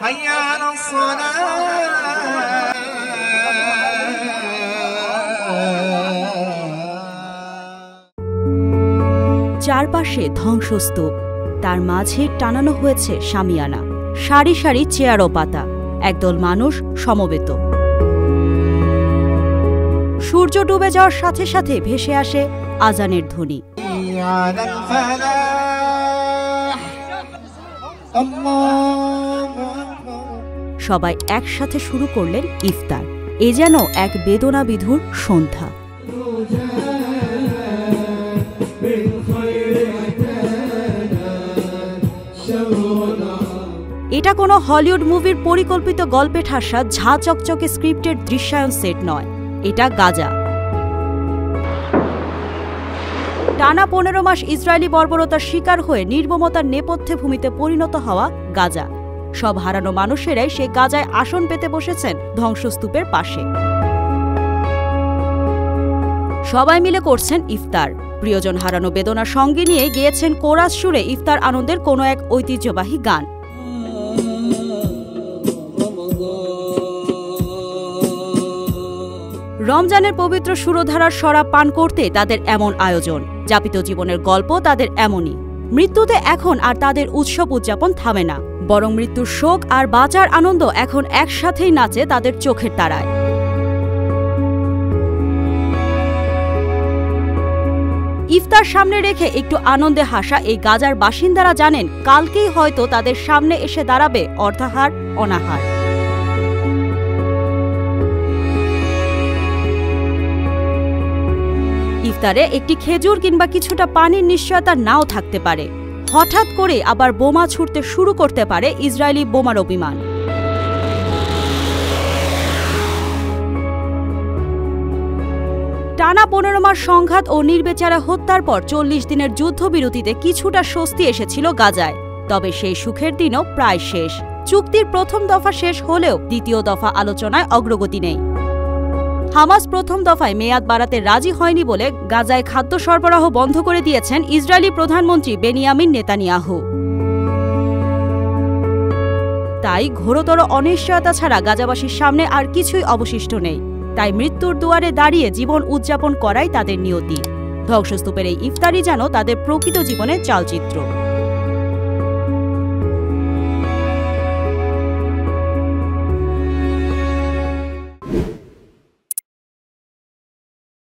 حي على الصلاة চারপাশে ধ্বংসস্তূপ, তার মাঝে টানানো হয়েছে শামিয়ানা, সারি সারি চেয়ার ও পাতা, একদল মানুষ সমবেত। সূর্য ডুবে যাওয়ার সাথে সাথে ভেসে আসে আজানের ধ্বনি। সবাই একসাথে শুরু করলেন ইফতার। এ যেন এক বেদনাবিধুর সন্ধ্যা। এটা কোনো হলিউড মুভির পরিকল্পিত গল্পে ঠাসা ঝাঁ চকচকে স্ক্রিপ্টের দৃশ্যায়ন সেট নয়, এটা গাজা। টানা 15 মাস ইসরায়েলি বর্বরতার শিকার হয়ে নির্মমতার নেপথ্যে ভূমিতে পরিণত হওয়া গাজা। সব হারানো মানুষেরাই সেই গাজায় আসন পেতে বসেছেন ধ্বংসস্তূপের পাশে। সবাই মিলে করছেন ইফতার। প্রিয়জন হারানো বেদনার সঙ্গে নিয়ে গেয়েছেন কোরাস সুরে ইফতার আনন্দের কোনো এক ঐতিহ্যবাহী গান। রমজানের পবিত্র সুরধারার শরাব পান করতে তাদের এমন আয়োজন। যাপিত জীবনের গল্প তাদের এমনই। মৃত্যুতে এখন আর তাদের উৎসব উদযাপন থামে না, বরং মৃত্যুর শোক আর বাঁচার আনন্দ এখন একসাথেই নাচে তাদের চোখের তারায়। ইফতার সামনে রেখে একটু আনন্দে হাসা এই গাজার বাসিন্দারা জানেন কালকেই হয়তো তাদের সামনে এসে দাঁড়াবে অর্ধাহার, অনাহার। ইফতারে একটি খেজুর কিংবা কিছুটা পানির নিশ্চয়তা নাও থাকতে পারে। হঠাৎ করে আবার বোমা ছুটতে শুরু করতে পারে ইসরায়েলি বোমার বিমান। টানা 15 মাস সংঘাত ও নির্বিচারে হত্যার পর 40 দিনের যুদ্ধবিরতিতে কিছুটা স্বস্তি এসেছিল গাজায়। তবে সেই সুখের দিনও প্রায় শেষ। চুক্তির প্রথম দফা শেষ হলেও দ্বিতীয় দফা আলোচনায় অগ্রগতি নেই। হামাস প্রথম দফায় মেয়াদ বাড়াতে রাজি হয়নি বলে গাজায় খাদ্য সরবরাহ বন্ধ করে দিয়েছেন ইসরায়েলি প্রধানমন্ত্রী বেনিয়ামিন নেতানিয়াহু। তাই ঘোরতর অনিশ্চয়তা ছাড়া গাজাবাসীর সামনে আর কিছুই অবশিষ্ট নেই। তাই মৃত্যুর দুয়ারে দাঁড়িয়ে জীবন উদযাপন করাই তাদের নিয়তি। ধ্বংসস্তূপের এই ইফতারই যেন তাদের প্রকৃত জীবনের চালচিত্র।